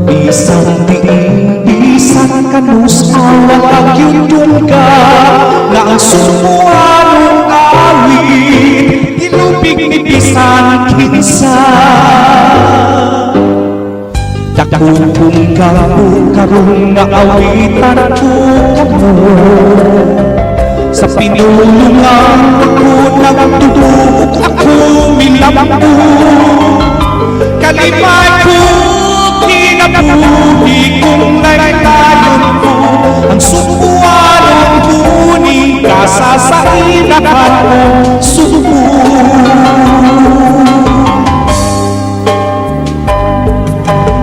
Bisan tiin, bisan kanus awag yun ka, nga ang sumuanong awit, ilubig ni bisan kinsa. Dakong kung karong nga awitan ko kamo, sa pinulungan ako nagtutubok ako milambo. Kalimay ko, kinabuhi kong laylayon ko, ang subuan ng kuning kasasainakan mo subo.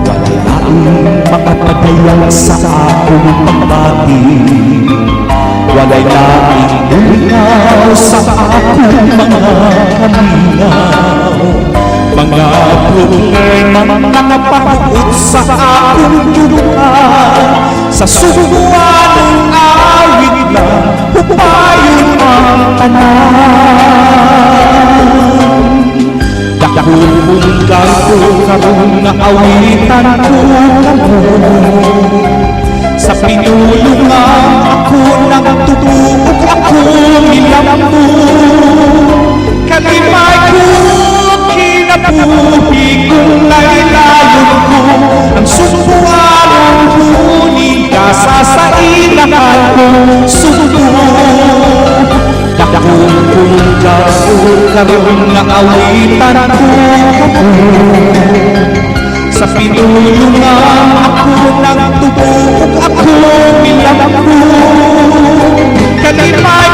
Walay naing makapagayang sa akong pagbati, walay naing ulinaw sa akong mga kaminaw. Mga problema nakapahuot sa akong duduhan, sa subuan ng awit na hupayon ang tanan. Dakong gago karong na awitan ko kamo, sa pinulungan ako nagtutubok ako milambo. Kalimay ko, kinabuhi kong laylayon ko, ang subuan ng kuning kasasainakan ko subo. Dakong kung gago karong na awitan ko kamo, sa pinulungan ako nagtutubok ako milambo. Kalimay